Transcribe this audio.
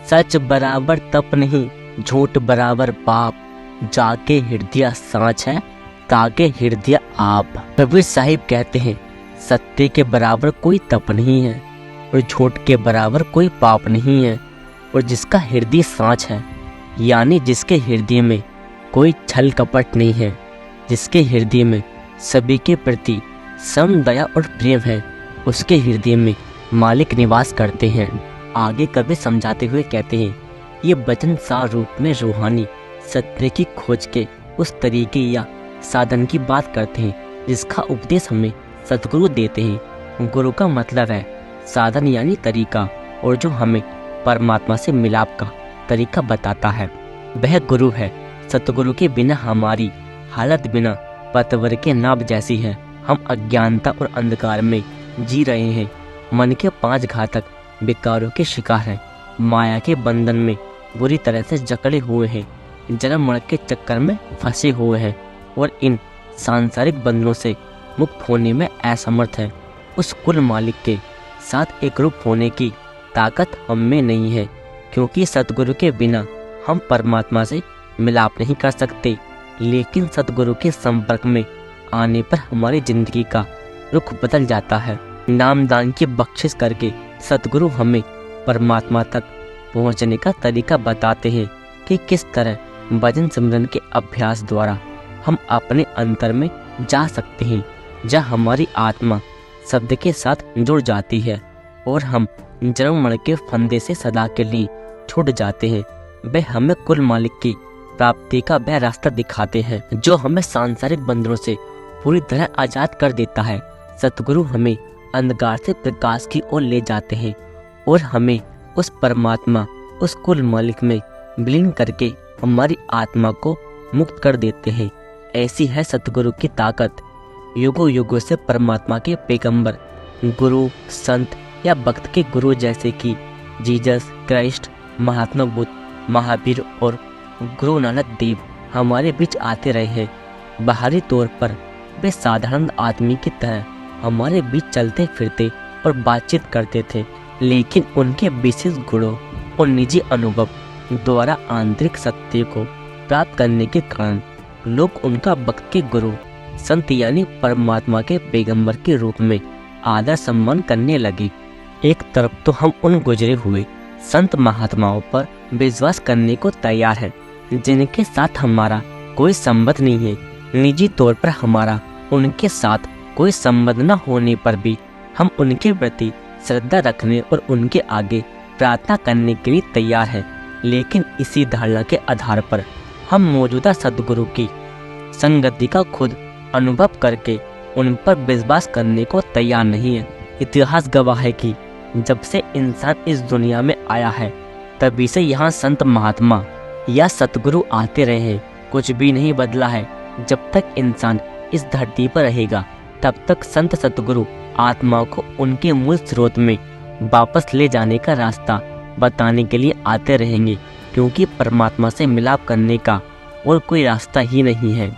सच बराबर तप नहीं, झूठ बराबर पाप, जाके हृदय सांच है, ताके हृदय आप। कबीर साहिब कहते हैं, सत्य के बराबर कोई तप नहीं है और झूठ के बराबर कोई पाप नहीं है, और जिसका हृदय सांच है, यानी जिसके हृदय में कोई छल कपट नहीं है, जिसके हृदय में सभी के प्रति सम दया और प्रेम है, उसके हृदय में मालिक निवास करते हैं। आगे कभी समझाते हुए कहते हैं, ये वचन सार रूप में रूहानी सत्य की खोज के उस तरीके या साधन की बात करते हैं जिसका उपदेश हमें सतगुरु देते हैं। गुरु का मतलब है साधन यानी तरीका, और जो हमें परमात्मा से मिलाप का तरीका बताता है वह गुरु है। सतगुरु के बिना हमारी हालत बिना पतवर के नाव जैसी है। हम अज्ञानता और अंधकार में जी रहे हैं, मन के 5 घातक विकारों के शिकार हैं, माया के बंधन में बुरी तरह से जकड़े हुए हैं, जन्म मरण के चक्कर में फंसे हुए हैं और इन सांसारिक बंधनों से मुक्त होने में असमर्थ है। उस कुल मालिक के साथ एक रूप होने की ताकत हम में नहीं है, क्योंकि सतगुरु के बिना हम परमात्मा से मिलाप नहीं कर सकते। लेकिन सतगुरु के संपर्क में आने पर हमारी जिंदगी का रुख बदल जाता है। नामदान की बख्शिश करके सतगुरु हमें परमात्मा तक पहुंचने का तरीका बताते हैं कि किस तरह भजन सिमरन के अभ्यास द्वारा हम अपने अंतर में जा सकते हैं, जहाँ हमारी आत्मा शब्द के साथ जुड़ जाती है और हम जन्म मरण के फंदे से सदा के लिए छूट जाते हैं। वह हमें कुल मालिक की प्राप्ति का वह रास्ता दिखाते हैं जो हमें सांसारिक बंधनों से पूरी तरह आजाद कर देता है। सतगुरु हमें अंधकार से प्रकाश की ओर ले जाते हैं और हमें उस परमात्मा, उस कुल मालिक में विलीन करके हमारी आत्मा को मुक्त कर देते हैं। ऐसी है सतगुरु की ताकत। युगों युगों से परमात्मा के पैगंबर, गुरु, संत या भक्त के गुरु जैसे कि जीसस क्राइस्ट, महात्मा बुद्ध, महावीर और गुरु नानक देव हमारे बीच आते रहे हैं। बाहरी तौर पर वे साधारण आदमी की तरह हमारे बीच चलते फिरते और बातचीत करते थे, लेकिन उनके विशेष गुणों और निजी अनुभव द्वारा आंतरिक सत्य को प्राप्त करने के कारण लोग उनका भक्त के गुरु, संत यानी परमात्मा के पैगंबर के रूप में आदर सम्मान करने लगे। एक तरफ तो हम उन गुजरे हुए संत महात्माओं पर विश्वास करने को तैयार हैं जिनके साथ हमारा कोई संबंध नहीं है। निजी तौर पर हमारा उनके साथ कोई संबंध न होने पर भी हम उनके प्रति श्रद्धा रखने और उनके आगे प्रार्थना करने के लिए तैयार हैं। लेकिन इसी धारणा के आधार पर हम मौजूदा सद्गुरु की संगति का खुद अनुभव करके उन पर विश्वास करने को तैयार नहीं है। इतिहास गवाह है कि जब से इंसान इस दुनिया में आया है तभी से यहाँ संत महात्मा या सतगुरु आते रहे हैं। कुछ भी नहीं बदला है। जब तक इंसान इस धरती पर रहेगा तब तक संत सतगुरु आत्माओं को उनके मूल स्रोत में वापस ले जाने का रास्ता बताने के लिए आते रहेंगे, क्योंकि परमात्मा से मिलाप करने का और कोई रास्ता ही नहीं है।